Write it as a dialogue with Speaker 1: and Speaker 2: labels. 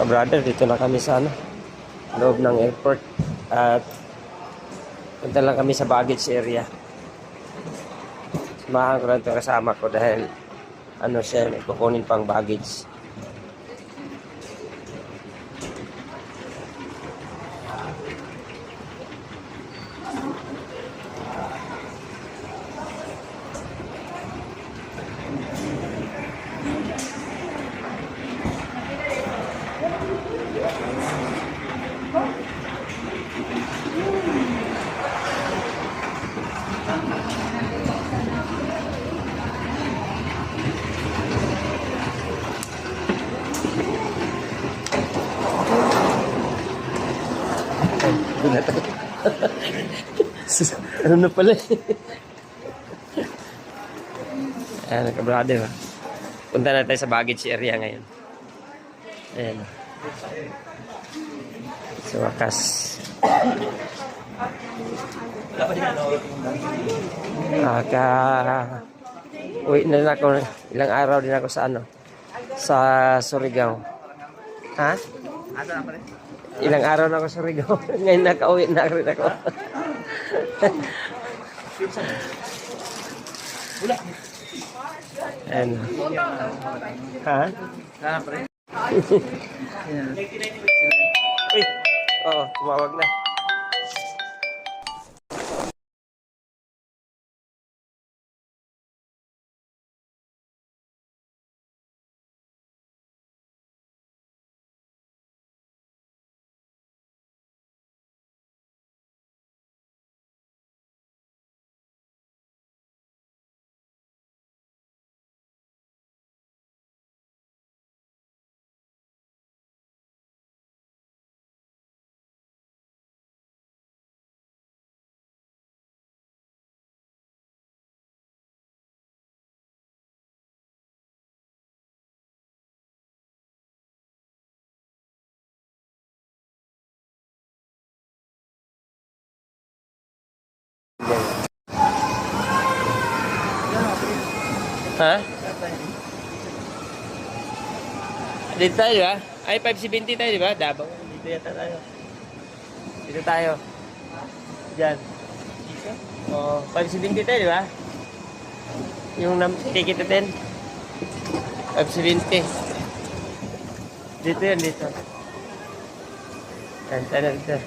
Speaker 1: ka-brother, dito na kami sa loob ng airport at punta lang kami sa baggage area. Samahan ko lang ito kasama ko dahil siya, kukunin pang baggage. Ano na pala ayan, ka-brother. Punta na tayo sa baggage area ngayon. Ayan. Sa wakas. Uwi na ako. Ilang araw din ako sa sa Surigao. Ha? Ilang araw na ako sa Surigao. Ngayon nakauwi na rin ako. And, ha? Uy! Oo, tumawag na. Ha? Dito tayo, ba? Ay, 570 tayo, di ba? Davao. Dito yata tayo. Dito tayo. Diyan. Oh, 570 tayo, di ba? Yung ticket natin. 570. Dito yan, dito. Yan, tayo na dito.